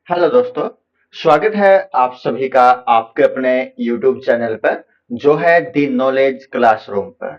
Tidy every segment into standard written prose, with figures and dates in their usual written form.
Hello दोस्तों, स्वागत है आप सभी का आपके अपने YouTube चैनल पर जो है दी नॉलेज क्लासरूम पर।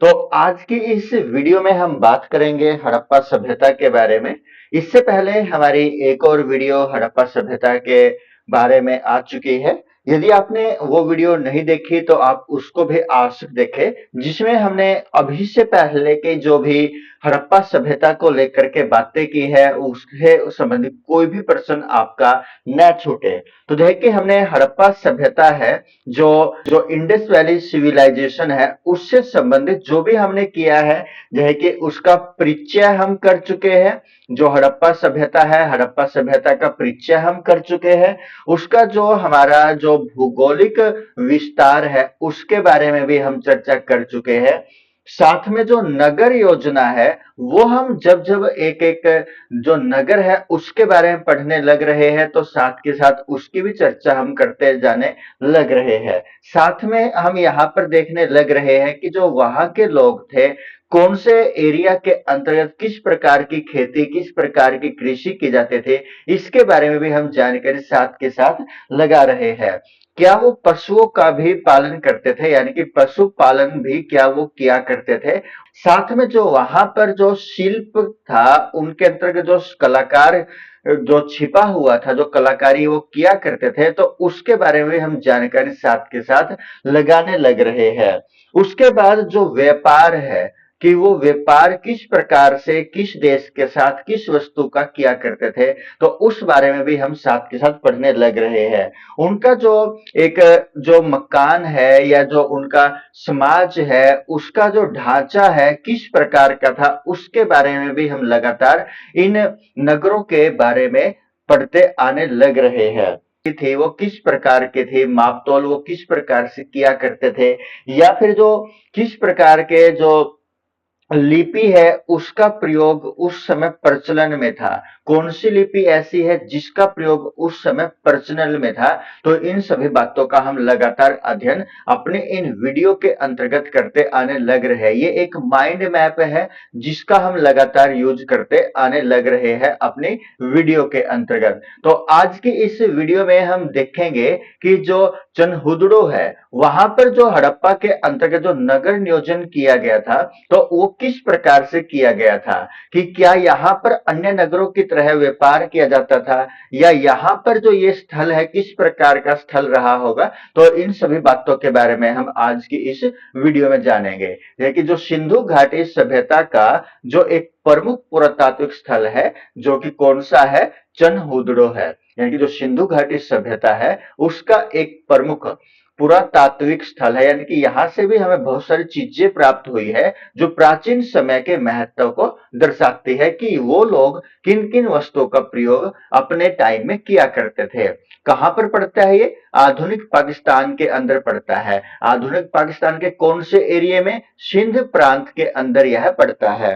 तो आज की इस वीडियो में हम बात करेंगे हड़प्पा सभ्यता के बारे में। इससे पहले हमारी एक और वीडियो हड़प्पा सभ्यता के बारे में आ चुकी है। यदि आपने वो वीडियो नहीं देखी तो आप उसको भी आवश्यक देखें, जिसमें हमने अभी से पहले के जो भी हड़प्पा सभ्यता को लेकर के बातें की है उससे संबंधित कोई भी प्रश्न आपका न छूटे। तो देखिए, हमने हड़प्पा सभ्यता है जो जो इंडस वैली सिविलाइजेशन है उससे संबंधित जो भी हमने किया है, जो है कि उसका परिचय हम कर चुके हैं। जो हड़प्पा सभ्यता है, हड़प्पा सभ्यता का परिचय हम कर चुके हैं। उसका जो हमारा जो भौगोलिक विस्तार है उसके बारे में भी हम चर्चा कर चुके हैं। साथ में जो नगर योजना है वो हम जब जब एक एक जो नगर है उसके बारे में पढ़ने लग रहे हैं तो साथ के साथ उसकी भी चर्चा हम करते जाने लग रहे हैं। साथ में हम यहाँ पर देखने लग रहे हैं कि जो वहां के लोग थे, कौन से एरिया के अंतर्गत किस प्रकार की खेती, किस प्रकार की कृषि की जाते थे, इसके बारे में भी हम जानकारी साथ के साथ लगा रहे हैं। क्या वो पशुओं का भी पालन करते थे, यानी कि पशु पालन भी क्या वो किया करते थे। साथ में जो वहां पर जो शिल्प था उनके अंतर्गत जो कलाकार जो छिपा हुआ था, जो कलाकारी वो किया करते थे, तो उसके बारे में हम जानकारी साथ के साथ लगाने लग रहे हैं। उसके बाद जो व्यापार है कि वो व्यापार किस प्रकार से किस देश के साथ किस वस्तु का किया करते थे, तो उस बारे में भी हम साथ के साथ पढ़ने लग रहे हैं। उनका जो एक जो मकान है या जो उनका समाज है उसका जो ढांचा है किस प्रकार का था उसके बारे में भी हम लगातार इन नगरों के बारे में पढ़ते आने लग रहे हैं। थे वो किस प्रकार के थे, मापतोल वो किस प्रकार से किया करते थे, या फिर जो किस प्रकार के जो लिपि है उसका प्रयोग उस समय प्रचलन में था। कौन सी लिपि ऐसी है जिसका प्रयोग उस समय प्रचलन में था। तो इन सभी बातों का हम लगातार अध्ययन अपने इन वीडियो के अंतर्गत करते आने लग रहे हैं। ये एक माइंड मैप है जिसका हम लगातार यूज करते आने लग रहे हैं अपनी वीडियो के अंतर्गत। तो आज की इस वीडियो में हम देखेंगे कि जो चनहुदड़ो है वहां पर जो हड़प्पा के अंतर्गत जो नगर नियोजन किया गया था, तो वो किस प्रकार से किया गया था। कि क्या यहाँ पर अन्य नगरों की तरह व्यापार किया जाता था, या यहाँ पर जो ये स्थल है किस प्रकार का स्थल रहा होगा। तो इन सभी बातों के बारे में हम आज की इस वीडियो में जानेंगे। देखिए, जो सिंधु घाटी सभ्यता का जो एक प्रमुख पुरातात्विक स्थल है जो कि कौन सा है, चनहुदड़ो है। यानी कि जो सिंधु घाटी सभ्यता है उसका एक प्रमुख पुरातात्विक स्थल है। यानी कि यहाँ से भी हमें बहुत सारी चीजें प्राप्त हुई है जो प्राचीन समय के महत्व को दर्शाती है कि वो लोग किन किन वस्तुओं का प्रयोग अपने टाइम में किया करते थे। कहां पर पड़ता है ये, आधुनिक पाकिस्तान के अंदर पड़ता है। आधुनिक पाकिस्तान के कौन से एरिया में, सिंध प्रांत के अंदर यह पड़ता है।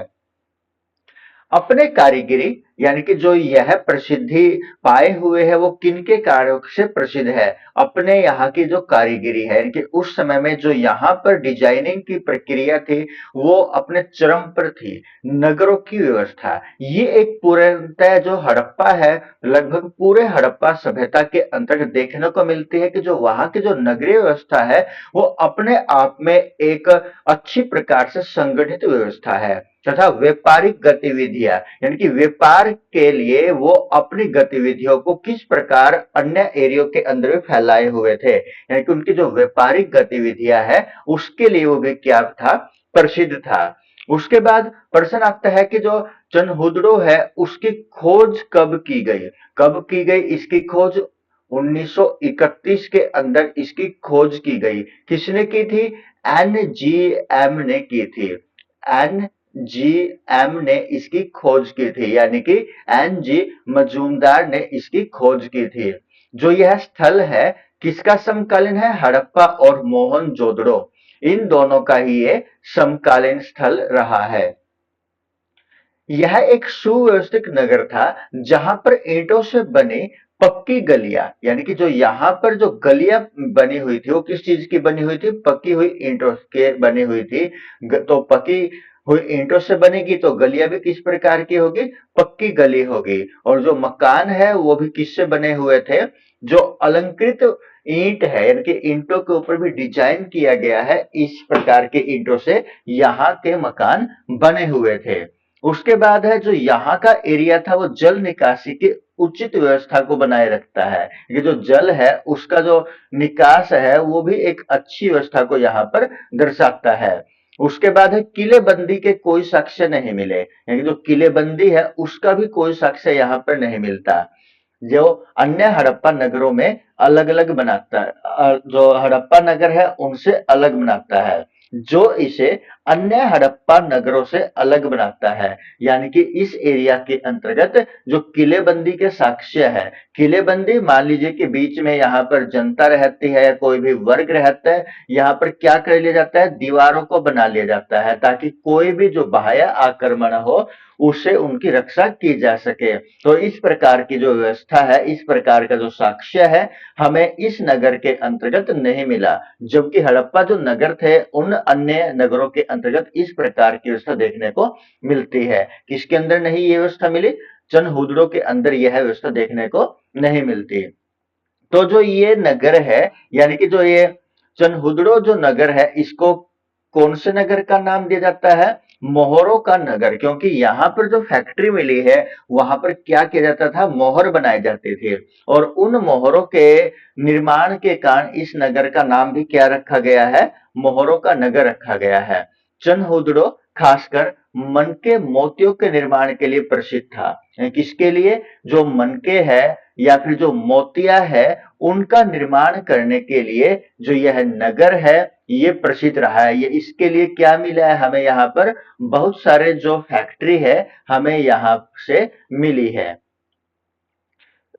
अपने कारीगरी यानी कि जो यह प्रसिद्धि पाए हुए है वो किनके कार्यों से प्रसिद्ध है, अपने यहाँ की जो कारीगरी है, यानी कि उस समय में जो यहाँ पर डिजाइनिंग की प्रक्रिया थी वो अपने चरम पर थी। नगरों की व्यवस्था, ये एक पूर्णतः जो हड़प्पा है, लगभग पूरे हड़प्पा सभ्यता के अंतर्गत देखने को मिलती है कि जो वहां की जो नगरीय व्यवस्था है वो अपने आप में एक अच्छी प्रकार से संगठित व्यवस्था है। तथा व्यापारिक गतिविधियां, यानी कि व्यापार के लिए वो अपनी गतिविधियों को किस प्रकार अन्य एरियो के अंदर भी फैलाए हुए थे, यानी कि उनकी जो व्यापारिक गतिविधियां है उसके लिए वो भी क्या था, प्रसिद्ध था। उसके बाद प्रश्न आता है कि जो चनहुदड़ो है उसकी खोज कब की गई। कब की गई इसकी खोज, 1931 के अंदर इसकी खोज की गई। किसने की थी, एनजीएम ने की थी। एन जीएम ने इसकी खोज की थी, यानी कि एन जी मजूमदार ने इसकी खोज की थी। जो यह स्थल है किसका समकालीन है, हड़प्पा और मोहनजोदड़ो, इन दोनों का ही ये समकालीन स्थल रहा है। यह एक सुव्यवस्थित नगर था जहां पर ईंटों से बनी पक्की गलियां, यानी कि जो यहाँ पर जो गलियां बनी हुई थी वो किस चीज की बनी हुई थी, पक्की हुई ईंटों के बनी हुई थी। तो पक्की हुई ईंटों से बनेगी तो गलियां भी किस प्रकार की होगी, पक्की गली होगी। और जो मकान है वो भी किससे बने हुए थे, जो अलंकृत ईंट है यानी कि ईंटों के ऊपर भी डिजाइन किया गया है, इस प्रकार के ईंटों से यहाँ के मकान बने हुए थे। उसके बाद है जो यहाँ का एरिया था वो जल निकासी की उचित व्यवस्था को बनाए रखता है। ये जो जल है उसका जो निकास है वो भी एक अच्छी व्यवस्था को यहाँ पर दर्शाता है। उसके बाद है किलेबंदी के कोई साक्ष्य नहीं मिले, यानी जो किलेबंदी है उसका भी कोई साक्ष्य यहाँ पर नहीं मिलता, जो अन्य हड़प्पा नगरों में अलग अलग बनाता है, जो हड़प्पा नगर है उनसे अलग बनाता है, जो इसे अन्य हड़प्पा नगरों से अलग बनाता है। यानी कि इस एरिया के अंतर्गत जो किलेबंदी के साक्ष्य है, किलेबंदी मान लीजिए कि बीच में यहाँ पर जनता रहती है या कोई भी वर्ग रहता है, यहाँ पर क्या कर लिया जाता है, दीवारों को बना लिया जाता है ताकि कोई भी जो बाह्य आक्रमण हो उससे उनकी रक्षा की जा सके। तो इस प्रकार की जो व्यवस्था है, इस प्रकार का जो साक्ष्य है, हमें इस नगर के अंतर्गत नहीं मिला, जबकि हड़प्पा जो नगर थे उन अन्य नगरों के अंतर्गत इस प्रकार की व्यवस्था देखने को मिलती है। किसके अंदर नहीं ये व्यवस्था मिली, चनहुदड़ो के अंदर यह व्यवस्था देखने को नहीं मिलती। तो जो ये नगर है यानी कि जो ये चनहुदड़ो जो नगर है इसको कौन से नगर का नाम दिया जाता है, मोहरों का नगर, क्योंकि यहाँ पर जो फैक्ट्री मिली है वहां पर क्या किया जाता था, मोहर बनाए जाते थे। और उन मोहरों के निर्माण के कारण इस नगर का नाम भी क्या रखा गया है, मोहरों का नगर रखा गया है। चनहुदड़ो खासकर मनके मोतियों के निर्माण के लिए प्रसिद्ध था। किसके लिए, जो मनके है या फिर जो मोतिया है उनका निर्माण करने के लिए जो यह नगर है ये प्रसिद्ध रहा है। ये इसके लिए क्या मिला है हमें, यहाँ पर बहुत सारे जो फैक्ट्री है हमें यहाँ से मिली है।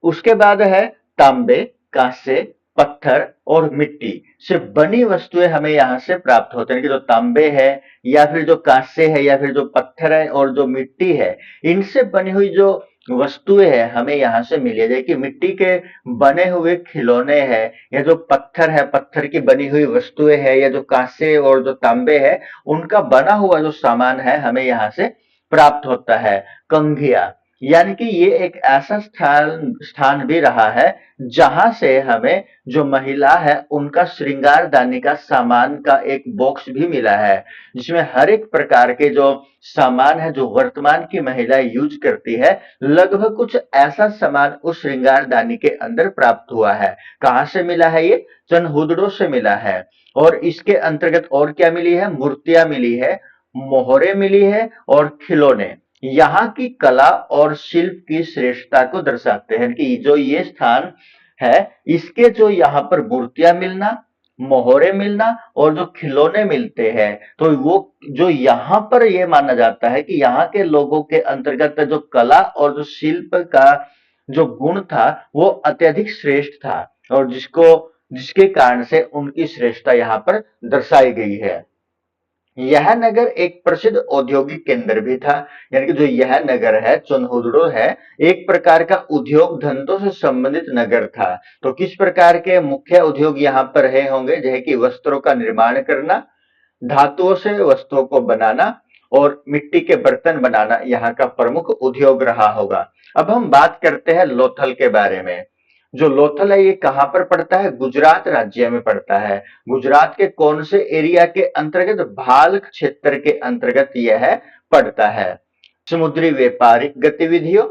उसके बाद है तांबे, कांसे, पत्थर और मिट्टी से बनी वस्तुएं हमें यहाँ से प्राप्त होते हैं कि जो तांबे है या फिर जो कांसे है या फिर जो पत्थर है और जो मिट्टी है, इनसे बनी हुई जो वस्तुएं है हमें यहाँ से मिली है। देखिए मिट्टी के बने हुए खिलौने हैं या जो पत्थर है, पत्थर की बनी हुई वस्तुएं है या जो कांसे और जो तांबे है उनका बना हुआ जो सामान है हमें यहाँ से प्राप्त होता है। कंघिया यानी कि ये एक ऐसा स्थान स्थान भी रहा है जहां से हमें जो महिला है उनका श्रृंगारदानी का सामान का एक बॉक्स भी मिला है, जिसमें हर एक प्रकार के जो सामान है जो वर्तमान की महिला यूज करती है, लगभग कुछ ऐसा सामान उस श्रृंगारदानी के अंदर प्राप्त हुआ है। कहां से मिला है ये, चनहुदड़ो से मिला है। और इसके अंतर्गत और क्या मिली है, मूर्तियां मिली है, मोहरे मिली है और खिलौने यहाँ की कला और शिल्प की श्रेष्ठता को दर्शाते हैं कि जो ये स्थान है इसके जो यहाँ पर मूर्तियां मिलना, मोहरे मिलना और जो खिलौने मिलते हैं, तो वो जो यहाँ पर ये माना जाता है कि यहाँ के लोगों के अंतर्गत जो कला और जो शिल्प का जो गुण था वो अत्यधिक श्रेष्ठ था और जिसके कारण से उनकी श्रेष्ठता यहाँ पर दर्शाई गई है। यह नगर एक प्रसिद्ध औद्योगिक केंद्र भी था, यानी कि जो यह नगर है चनहुदड़ो है एक प्रकार का उद्योग धंधों से संबंधित नगर था। तो किस प्रकार के मुख्य उद्योग यहाँ पर रहे होंगे, जैसे कि वस्त्रों का निर्माण करना, धातुओं से वस्तुओं को बनाना और मिट्टी के बर्तन बनाना यहाँ का प्रमुख उद्योग रहा होगा। अब हम बात करते हैं लोथल के बारे में। जो लोथल है ये कहाँ पर पड़ता है, गुजरात राज्य में पड़ता है। गुजरात के कौन से एरिया के अंतर्गत, भाल क्षेत्र के अंतर्गत यह पड़ता है। समुद्री व्यापारिक गतिविधियों,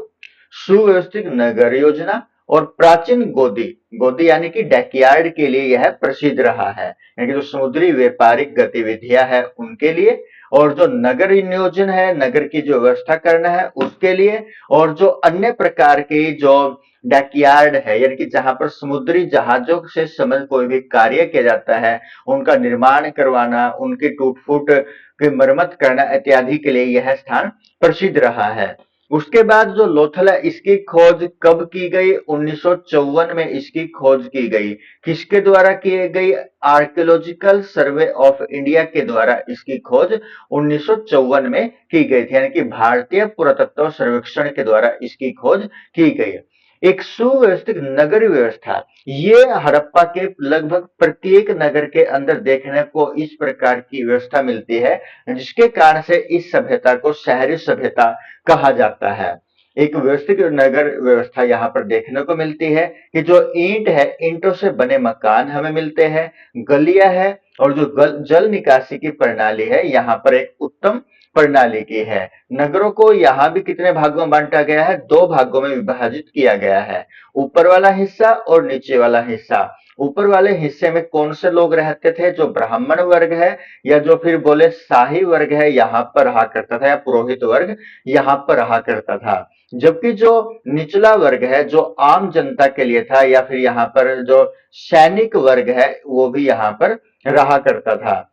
सुव्यवस्थित नगर योजना और प्राचीन गोदी, गोदी यानी कि डैकयार्ड के लिए यह प्रसिद्ध रहा है, यानी कि जो समुद्री व्यापारिक गतिविधियां है उनके लिए, और जो नगर नियोजन है, नगर की जो व्यवस्था करना है उसके लिए, और जो अन्य प्रकार के जो डैकयार्ड है यानी कि जहां पर समुद्री जहाजों से संबंधित कोई भी कार्य किया जाता है, उनका निर्माण करवाना, उनकी टूट फूट की मरम्मत करना इत्यादि के लिए यह स्थान प्रसिद्ध रहा है। उसके बाद जो लोथल है इसकी खोज कब की गई, 1954 में इसकी खोज की गई। किसके द्वारा की गई, आर्कियोलॉजिकल सर्वे ऑफ इंडिया के द्वारा इसकी खोज 1954 में की गई थी, यानी कि भारतीय पुरातत्व सर्वेक्षण के द्वारा इसकी खोज की गई। एक सुव्यवस्थित नगरीय व्यवस्था, ये हड़प्पा के लगभग प्रत्येक नगर के अंदर देखने को इस प्रकार की व्यवस्था मिलती है, जिसके कारण से इस सभ्यता को शहरी सभ्यता कहा जाता है। एक व्यवस्थित नगर व्यवस्था यहाँ पर देखने को मिलती है कि जो ईंट है, ईंटों से बने मकान हमें मिलते हैं, गलियां है, और जो जल निकासी की प्रणाली है यहाँ पर एक उत्तम प्रणाली की है। नगरों को यहाँ भी कितने भागों में बांटा गया है? दो भागों में विभाजित किया गया है, ऊपर वाला हिस्सा और नीचे वाला हिस्सा। ऊपर वाले हिस्से में कौन से लोग रहते थे? जो ब्राह्मण वर्ग है, या जो फिर बोले शाही वर्ग है, यहाँ पर रहा करता था, या पुरोहित वर्ग यहाँ पर रहा करता था। जबकि जो निचला वर्ग है, जो आम जनता के लिए था, या फिर यहाँ पर जो सैनिक वर्ग है, वो भी यहाँ पर रहा करता था।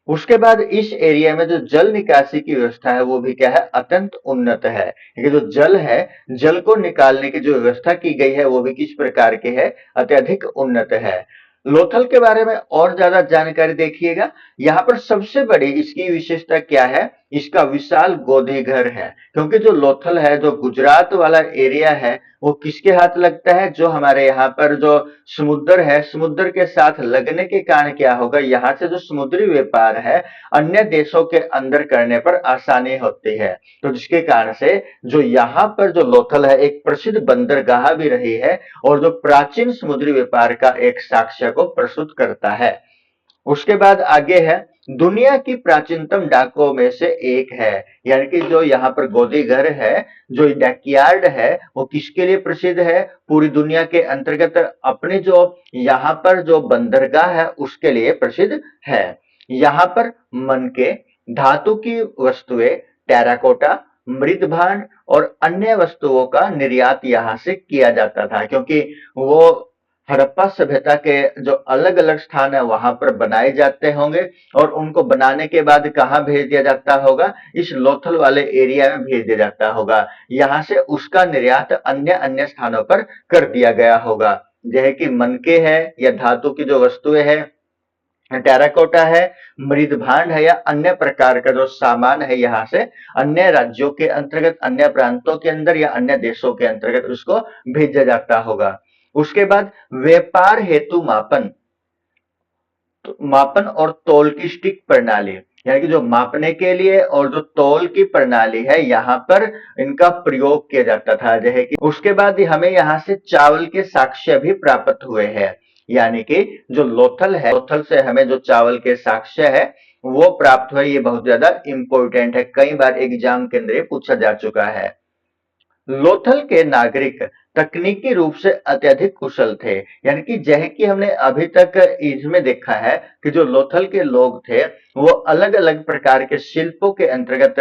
उसके बाद इस एरिया में जो जल निकासी की व्यवस्था है वो भी क्या है? अत्यंत उन्नत है, क्योंकि जो जल है, जल को निकालने की जो व्यवस्था की गई है वो भी किस प्रकार की है? अत्यधिक उन्नत है। लोथल के बारे में और ज्यादा जानकारी देखिएगा। यहाँ पर सबसे बड़ी इसकी विशेषता क्या है? इसका विशाल गोदी घर है, क्योंकि जो लोथल है, जो गुजरात वाला एरिया है, वो किसके हाथ लगता है? जो हमारे यहाँ पर जो समुद्र है, समुद्र के साथ लगने के कारण क्या होगा? यहाँ से जो समुद्री व्यापार है, अन्य देशों के अंदर करने पर आसानी होती है। तो जिसके कारण से जो यहाँ पर जो लोथल है, एक प्रसिद्ध बंदरगाह भी रही है, और जो प्राचीन समुद्री व्यापार का एक साक्ष्य को प्रस्तुत करता है। उसके बाद आगे है, दुनिया की प्राचीनतम डाकों में से एक है, यानी कि जो यहाँ पर गोदी घर है, जो डैकयार्ड है, वो किसके लिए प्रसिद्ध है? पूरी दुनिया के अंतर्गत अपने जो यहाँ पर जो बंदरगाह है उसके लिए प्रसिद्ध है। यहाँ पर मनके, धातु की वस्तुएं, टेराकोटा, मृदभांड और अन्य वस्तुओं का निर्यात यहाँ से किया जाता था, क्योंकि वो हड़प्पा सभ्यता के जो अलग अलग स्थान है वहां पर बनाए जाते होंगे, और उनको बनाने के बाद कहाँ भेज दिया जाता होगा? इस लोथल वाले एरिया में भेज दिया जाता होगा। यहाँ से उसका निर्यात अन्य अन्य स्थानों पर कर दिया गया होगा, जैसे कि मनके है, या धातु की जो वस्तुएं है, टेराकोटा है, मृदभांड है, या अन्य प्रकार का जो सामान है, यहाँ से अन्य राज्यों के अंतर्गत, अन्य प्रांतों के अंदर या अन्य देशों के अंतर्गत उसको भेजा जाता होगा। उसके बाद व्यापार हेतु मापन, तो मापन और तौल की स्टिक प्रणाली, यानी कि जो मापने के लिए और जो तौल की प्रणाली है यहाँ पर इनका प्रयोग किया जाता था। जैसे कि उसके बाद हमें यहाँ से चावल के साक्ष्य भी प्राप्त हुए हैं, यानी कि जो लोथल है, लोथल से हमें जो चावल के साक्ष्य है वो प्राप्त हुए। ये बहुत ज्यादा इंपॉर्टेंट है, कई बार एग्जाम के अंदर पूछा जा चुका है। लोथल के नागरिक तकनीकी रूप से अत्यधिक कुशल थे, यानी कि जैसे कि हमने अभी तक इसमें देखा है कि जो लोथल के लोग थे वो अलग अलग प्रकार के शिल्पों के अंतर्गत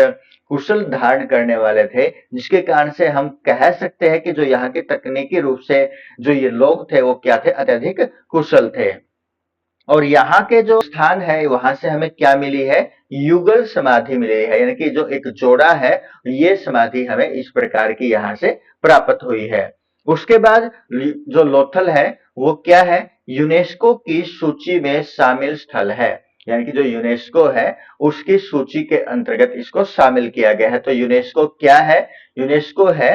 कुशल धारण करने वाले थे, जिसके कारण से हम कह सकते हैं कि जो यहाँ के तकनीकी रूप से जो ये लोग थे वो क्या थे? अत्यधिक कुशल थे। और यहाँ के जो स्थान है वहां से हमें क्या मिली है? युगल समाधि मिली है, यानी कि जो एक जोड़ा है, ये समाधि हमें इस प्रकार की यहाँ से प्राप्त हुई है। उसके बाद जो लोथल है वो क्या है? यूनेस्को की सूची में शामिल स्थल है, यानी कि जो यूनेस्को है उसकी सूची के अंतर्गत इसको शामिल किया गया है। तो यूनेस्को क्या है? यूनेस्को है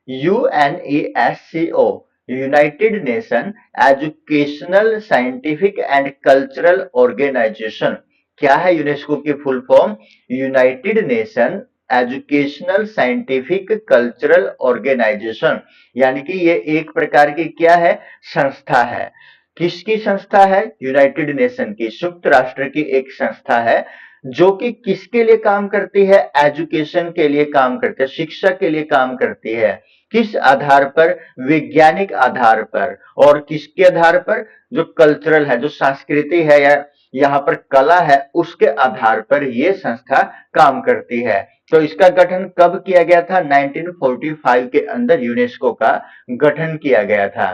UNESCO, United Nation educational, scientific and cultural organisation. क्या है यूनेस्को की full form? United Nation educational, scientific, cultural organisation, यानी कि ये एक प्रकार की क्या है? संस्था है। किसकी संस्था है? यूनाइटेड नेशन की, संयुक्त राष्ट्र की एक संस्था है, जो कि किसके लिए काम करती है? एजुकेशन के लिए काम करती है, शिक्षा के लिए काम करती है। किस आधार पर? वैज्ञानिक आधार पर। और किसके आधार पर? जो कल्चरल है, जो संस्कृति है, या यहाँ पर कला है, उसके आधार पर ये संस्था काम करती है। तो इसका गठन कब किया गया था? 1945 के अंदर यूनेस्को का गठन किया गया था।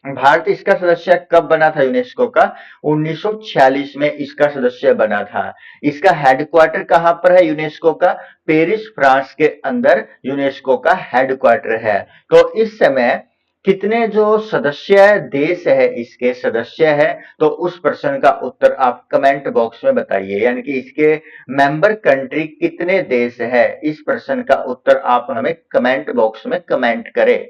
भारत इसका सदस्य कब बना था यूनेस्को का? 1946 में इसका सदस्य बना था। इसका हेडक्वार्टर कहां पर है यूनेस्को का? पेरिस, फ्रांस के अंदर यूनेस्को का हेडक्वार्टर है। तो इस समय कितने जो सदस्य देश है, इसके सदस्य है, तो उस प्रश्न का उत्तर आप कमेंट बॉक्स में बताइए। यानी कि इसके मेंबर कंट्री कितने देश है, इस प्रश्न का उत्तर आप हमें कमेंट बॉक्स में कमेंट करें।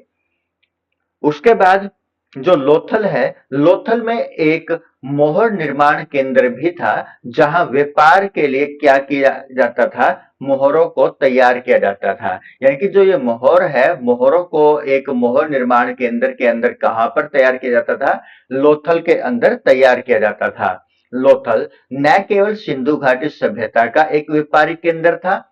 उसके बाद जो लोथल है, लोथल में एक मोहर निर्माण केंद्र भी था, जहां व्यापार के लिए क्या किया जाता था, मोहरों को तैयार किया जाता था। यानी कि जो ये मोहर है, मोहरों को एक मोहर निर्माण केंद्र के अंदर कहां पर तैयार किया जाता था, लोथल के अंदर तैयार किया जाता था। लोथल न केवल सिंधु घाटी सभ्यता का एक व्यापारिक केंद्र था,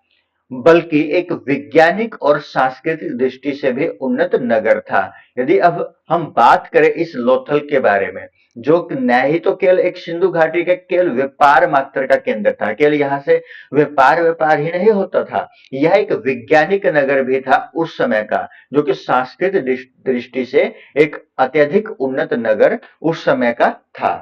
बल्कि एक वैज्ञानिक और सांस्कृतिक दृष्टि से भी उन्नत नगर था। यदि अब हम बात करें इस लोथल के बारे में, जो न ही तो केवल एक सिंधु घाटी का केवल व्यापार मात्र का केंद्र था, केवल यहाँ से व्यापार व्यापार ही नहीं होता था, यह एक वैज्ञानिक नगर भी था उस समय का, जो कि सांस्कृतिक दृष्टि से एक अत्यधिक उन्नत नगर उस समय का था।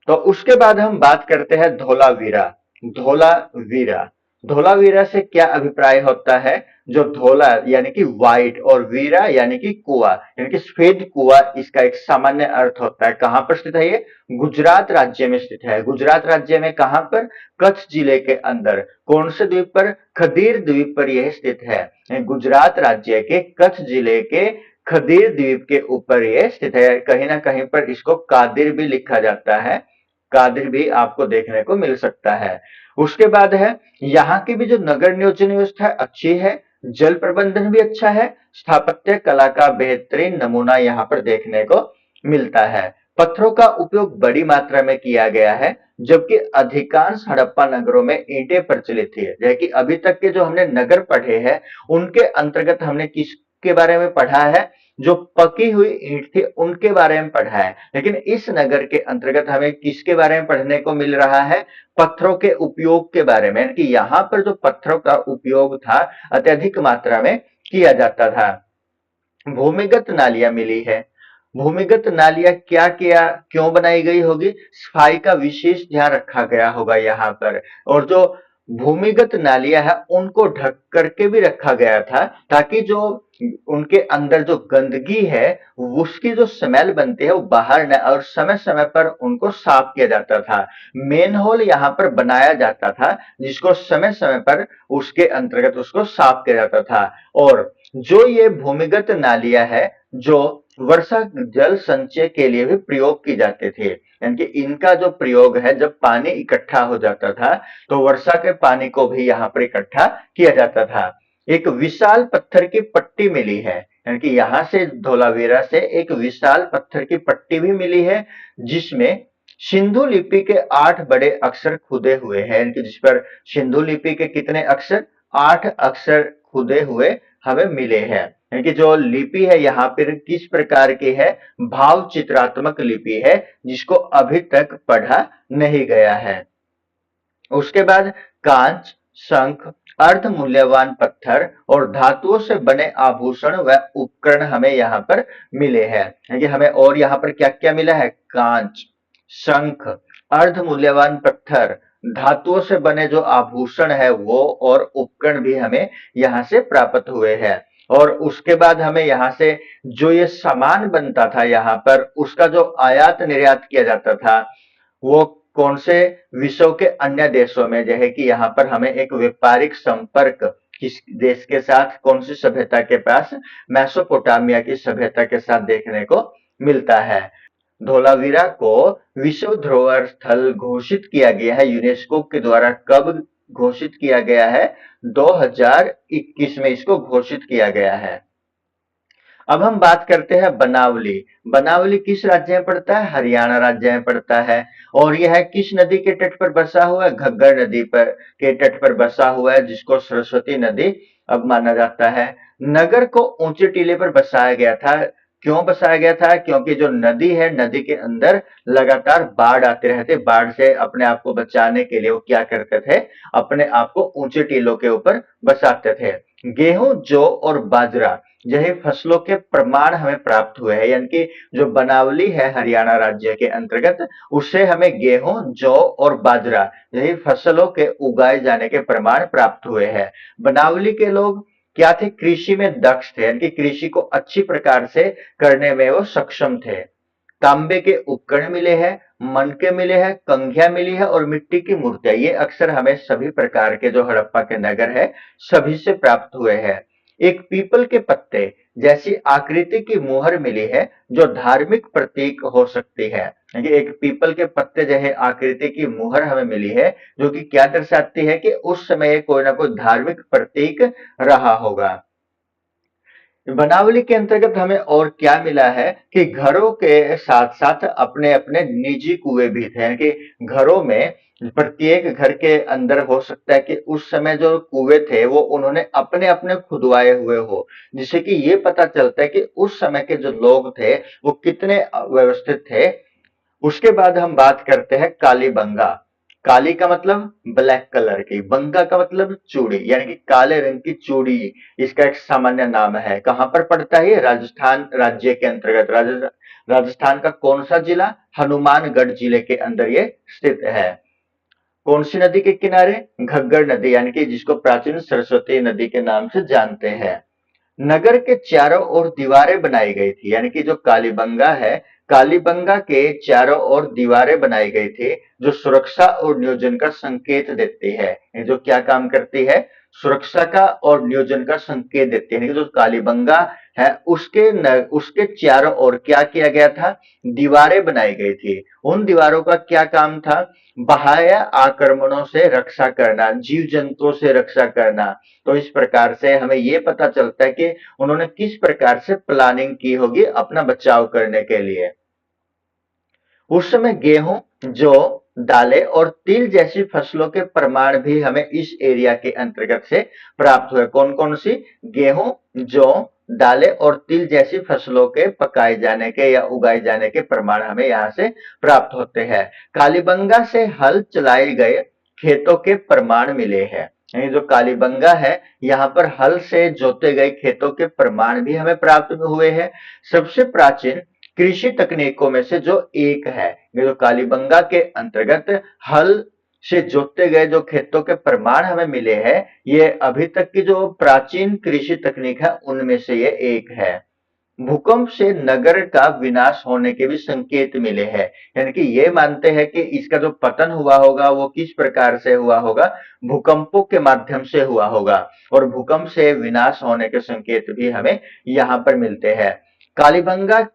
तो उसके बाद हम बात करते हैं धोलावीरा। धोलावीरा धोलावीरा से क्या अभिप्राय होता है? जो धोला यानी कि व्हाइट और वीरा यानी कि कुआं, यानी कि सफेद कुआं, इसका एक सामान्य अर्थ होता है। कहां पर स्थित है ये? गुजरात राज्य में स्थित है। गुजरात राज्य में कहां पर? कच्छ जिले के अंदर। कौन से द्वीप पर? खदीर द्वीप पर यह स्थित है। गुजरात राज्य के कच्छ जिले के खदीर द्वीप के ऊपर यह स्थित है। कहीं ना कहीं पर इसको कादिर भी लिखा जाता है, कादिर भी आपको देखने को मिल सकता है। उसके बाद है, यहाँ की भी जो नगर नियोजन व्यवस्था अच्छी है, जल प्रबंधन भी अच्छा है, स्थापत्य कला का बेहतरीन नमूना यहाँ पर देखने को मिलता है। पत्थरों का उपयोग बड़ी मात्रा में किया गया है, जबकि अधिकांश हड़प्पा नगरों में ईंटें प्रचलित थी। जैसे कि अभी तक के जो हमने नगर पढ़े हैं, उनके अंतर्गत हमने किसके बारे में पढ़ा है? जो पकी हुई ईंट थी उनके बारे में पढ़ा है। लेकिन इस नगर के अंतर्गत हमें किसके बारे में पढ़ने को मिल रहा है? पत्थरों के उपयोग के बारे में, कि यहाँ पर जो पत्थरों का उपयोग था अत्यधिक मात्रा में किया जाता था। भूमिगत नालियां मिली है। भूमिगत नालियां क्या किया, क्यों बनाई गई होगी? सफाई का विशेष ध्यान रखा गया होगा यहाँ पर। और जो भूमिगत नालियां है उनको ढक करके भी रखा गया था, ताकि जो उनके अंदर जो गंदगी है, उसकी जो स्मेल बनती है वो बाहर न, और समय समय पर उनको साफ किया जाता था। मेन होल यहाँ पर बनाया जाता था, जिसको समय समय पर उसके अंतर्गत उसको साफ किया जाता था। और जो ये भूमिगत नालियां है, जो वर्षा जल संचय के लिए भी प्रयोग की जाते थे, यानी कि इनका जो प्रयोग है, जब पानी इकट्ठा हो जाता था तो वर्षा के पानी को भी यहाँ पर इकट्ठा किया जाता था। एक विशाल पत्थर की पट्टी मिली है, यानी कि यहाँ से धोलावीरा से एक विशाल पत्थर की पट्टी भी मिली है, जिसमें सिंधु लिपि के 8 बड़े अक्षर खुदे हुए हैं। यानी कि जिस पर सिंधु लिपि के कितने अक्षर? 8 अक्षर खुदे हुए हमें मिले हैं। यानी कि जो लिपि है यहाँ पर किस प्रकार की है? भाव चित्रात्मक लिपि है, जिसको अभी तक पढ़ा नहीं गया है। उसके बाद कांच, शंख, अर्ध मूल्यवान पत्थर और धातुओं से बने आभूषण व उपकरण हमें यहाँ पर मिले हैं। यानी कि हमें और यहाँ पर क्या क्या मिला है? कांच, शंख, अर्ध मूल्यवान पत्थर, धातुओं से बने जो आभूषण है वो, और उपकरण भी हमें यहाँ से प्राप्त हुए हैं। और उसके बाद हमें यहाँ से जो ये सामान बनता था यहाँ पर, उसका जो आयात निर्यात किया जाता था, वो कौन से विश्व के अन्य देशों में, जैसे कि यहाँ पर हमें एक व्यापारिक संपर्क किस देश के साथ, कौन सी सभ्यता के पास? मेसोपोटामिया की सभ्यता के साथ देखने को मिलता है। धोलावीरा को विश्व धरोहर स्थल घोषित किया गया है यूनेस्को के द्वारा। कब घोषित किया गया है? 2021 में इसको घोषित किया गया है। अब हम बात करते हैं बनावली। बनावली किस राज्य में पड़ता है? हरियाणा राज्य में पड़ता है। और यह किस नदी के तट पर बसा हुआ है? घग्गर नदी पर के तट पर बसा हुआ है, जिसको सरस्वती नदी अब माना जाता है। नगर को ऊंचे टीले पर बसाया गया था। क्यों बसाया गया था? क्योंकि जो नदी है, नदी के अंदर लगातार बाढ़ आते रहते। बाढ़ से अपने आप को बचाने के लिए वो क्या करते थे? अपने आप को ऊंचे टीलों के ऊपर बसाते थे। गेहूं, जौ और बाजरा यही फसलों के प्रमाण हमें प्राप्त हुए हैं। यानी कि जो बनावली है हरियाणा राज्य के अंतर्गत, उससे हमें गेहूं, जौ और बाजरा यही फसलों के उगाए जाने के प्रमाण प्राप्त हुए हैं। बनावली के लोग क्या थे? कृषि में दक्ष थे, यानी कि कृषि को अच्छी प्रकार से करने में वो सक्षम थे। तांबे के उपकरण मिले हैं, मनके मिले हैं, कंघियां मिली है और मिट्टी की मूर्तियां, ये अक्सर हमें सभी प्रकार के जो हड़प्पा के नगर है सभी से प्राप्त हुए हैं। एक पीपल के पत्ते जैसी आकृति की मुहर मिली है जो धार्मिक प्रतीक हो सकती है। यानी कि एक पीपल के पत्ते जैसे आकृति की मुहर हमें मिली है जो कि क्या दर्शाती है कि उस समय कोई ना कोई धार्मिक प्रतीक रहा होगा। वनावली के अंतर्गत हमें और क्या मिला है कि घरों के साथ साथ अपने अपने निजी कुएं भी थे, यानी कि घरों में प्रत्येक घर के अंदर हो सकता है कि उस समय जो कुएं थे वो उन्होंने अपने अपने खुदवाए हुए हो, जिससे कि ये पता चलता है कि उस समय के जो लोग थे वो कितने व्यवस्थित थे। उसके बाद हम बात करते हैं कालीबंगा। काली का मतलब ब्लैक कलर की, बंगा का मतलब चूड़ी, यानी कि काले रंग की चूड़ी इसका एक सामान्य नाम है। कहां पर पड़ता है ये? राजस्थान राज्य के अंतर्गत। राजस्थान का कौन सा जिला? हनुमानगढ़ जिले के अंदर ये स्थित है। कौन सी नदी के किनारे? घग्गर नदी, यानी कि जिसको प्राचीन सरस्वती नदी के नाम से जानते हैं। नगर के चारों ओर दीवारें बनाई गई थी, यानी कि जो कालीबंगा है, कालीबंगा के चारों ओर दीवारें बनाई गई थी जो सुरक्षा और नियोजन का संकेत देती है। ये जो क्या काम करती है? सुरक्षा का और नियोजन का संकेत देती है। यानी कि जो कालीबंगा है उसके चारों ओर क्या किया गया था? दीवारें बनाई गई थी। उन दीवारों का क्या काम था? बाह्य आक्रमणों से रक्षा करना, जीव जंतुओं से रक्षा करना। तो इस प्रकार से हमें ये पता चलता है कि उन्होंने किस प्रकार से प्लानिंग की होगी अपना बचाव करने के लिए। उस समय गेहूं, जौ, दालें और तिल जैसी फसलों के प्रमाण भी हमें इस एरिया के अंतर्गत से प्राप्त हुए। कौन कौन सी? गेहूं, जौ, दालें और तिल जैसी फसलों के पकाए जाने के या उगाए जाने के प्रमाण हमें यहाँ से प्राप्त होते हैं। कालीबंगा से हल चलाए गए खेतों के प्रमाण मिले हैं। ये जो कालीबंगा है यहाँ पर हल से जोते गए खेतों के प्रमाण भी हमें प्राप्त हुए हैं। सबसे प्राचीन कृषि तकनीकों में से जो एक है, ये जो कालीबंगा के अंतर्गत हल से जोते गए जो खेतों के प्रमाण हमें मिले हैं, ये अभी तक की जो प्राचीन कृषि तकनीक है उनमें से ये एक है। भूकंप से नगर का विनाश होने के भी संकेत मिले हैं, यानी कि ये मानते हैं कि इसका जो पतन हुआ होगा वो किस प्रकार से हुआ होगा? भूकंपों के माध्यम से हुआ होगा। और भूकंप से विनाश होने के संकेत भी हमें यहाँ पर मिलते हैं। कालीबंगा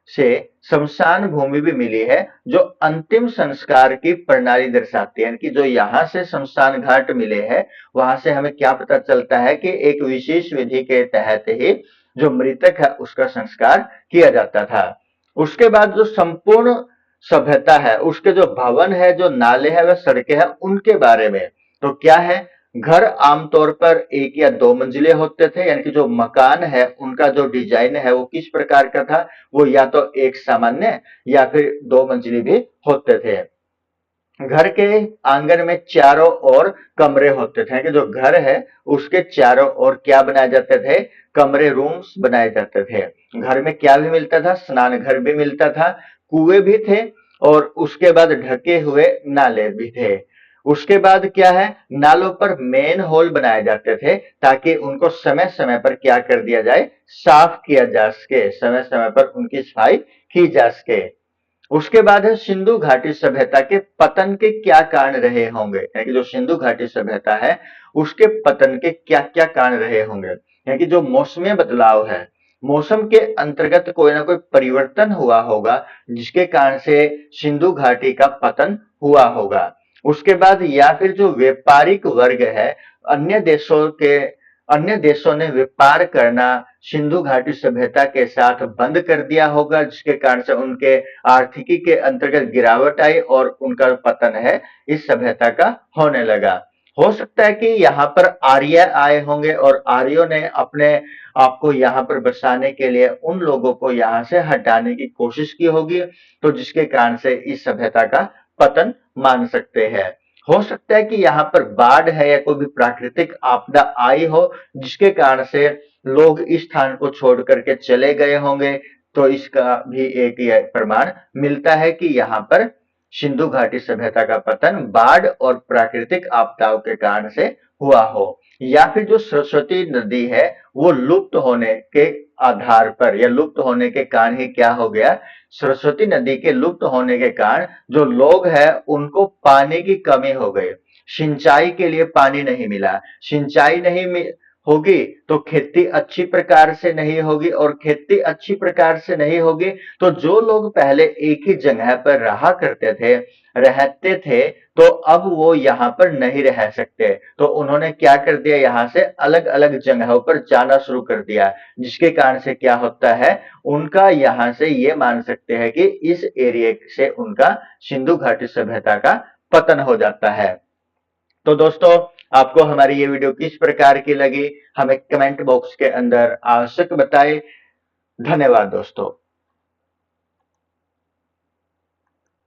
से शमशान भूमि भी मिली है जो अंतिम संस्कार की प्रणाली दर्शाती है। यानी कि जो यहाँ से शमशान घाट मिले हैं वहां से हमें क्या पता चलता है कि एक विशेष विधि के तहत ही जो मृतक है उसका संस्कार किया जाता था। उसके बाद जो संपूर्ण सभ्यता है उसके जो भवन है, जो नाले हैं, वह सड़कें हैं, उनके बारे में तो क्या है? घर आमतौर पर एक या दो मंजिले होते थे, यानी कि जो मकान है उनका जो डिजाइन है वो किस प्रकार का था? वो या तो एक सामान्य या फिर दो मंजिली भी होते थे। घर के आंगन में चारों ओर कमरे होते थे, कि जो घर है उसके चारों ओर क्या बनाए जाते थे? कमरे, रूम्स बनाए जाते थे। घर में क्या भी मिलता था? स्नान घर भी मिलता था, कुएं भी थे और उसके बाद ढके हुए नाले भी थे। उसके बाद क्या है? नालों पर मेन होल बनाए जाते थे ताकि उनको समय समय पर क्या कर दिया जाए? साफ किया जा सके, समय समय पर उनकी सफाई की जा सके। उसके बाद है सिंधु घाटी सभ्यता के पतन के क्या कारण रहे होंगे, यानी कि जो सिंधु घाटी सभ्यता है उसके पतन के क्या क्या कारण रहे होंगे। यानी कि जो मौसमी बदलाव है, मौसम के अंतर्गत कोई ना कोई परिवर्तन हुआ होगा जिसके कारण से सिंधु घाटी का पतन हुआ होगा। उसके बाद या फिर जो व्यापारिक वर्ग है, अन्य देशों के अन्य देशों ने व्यापार करना सिंधु घाटी सभ्यता के साथ बंद कर दिया होगा जिसके कारण से उनके आर्थिकी के अंतर्गत गिरावट आई और उनका पतन है इस सभ्यता का होने लगा। हो सकता है कि यहाँ पर आर्य आए होंगे और आर्यों ने अपने आपको यहाँ पर बसाने के लिए उन लोगों को यहाँ से हटाने की कोशिश की होगी, तो जिसके कारण से इस सभ्यता का पतन मान सकते हैं। हो सकता है कि यहाँ पर बाढ़ है या कोई भी प्राकृतिक आपदा आई हो जिसके कारण से लोग इस स्थान को छोड़ करके चले गए होंगे, तो इसका भी एक यह प्रमाण मिलता है कि यहाँ पर सिंधु घाटी सभ्यता का पतन बाढ़ और प्राकृतिक आपदाओं के कारण से हुआ हो। या फिर जो सरस्वती नदी है वो लुप्त होने के आधार पर या लुप्त होने के कारण ही क्या हो गया, सरस्वती नदी के लुप्त होने के कारण जो लोग हैं उनको पानी की कमी हो गई, सिंचाई के लिए पानी नहीं मिला, सिंचाई नहीं होगी तो खेती अच्छी प्रकार से नहीं होगी, और खेती अच्छी प्रकार से नहीं होगी तो जो लोग पहले एक ही जगह पर रहा करते थे, रहते थे, तो अब वो यहाँ पर नहीं रह सकते, तो उन्होंने क्या कर दिया, यहाँ से अलग अलग जगहों पर जाना शुरू कर दिया, जिसके कारण से क्या होता है, उनका यहाँ से ये मान सकते हैं कि इस एरिया से उनका सिंधु घाटी सभ्यता का पतन हो जाता है। तो दोस्तों, आपको हमारी ये वीडियो किस प्रकार की लगी, हमें कमेंट बॉक्स के अंदर आवश्यक बताएं। धन्यवाद दोस्तों।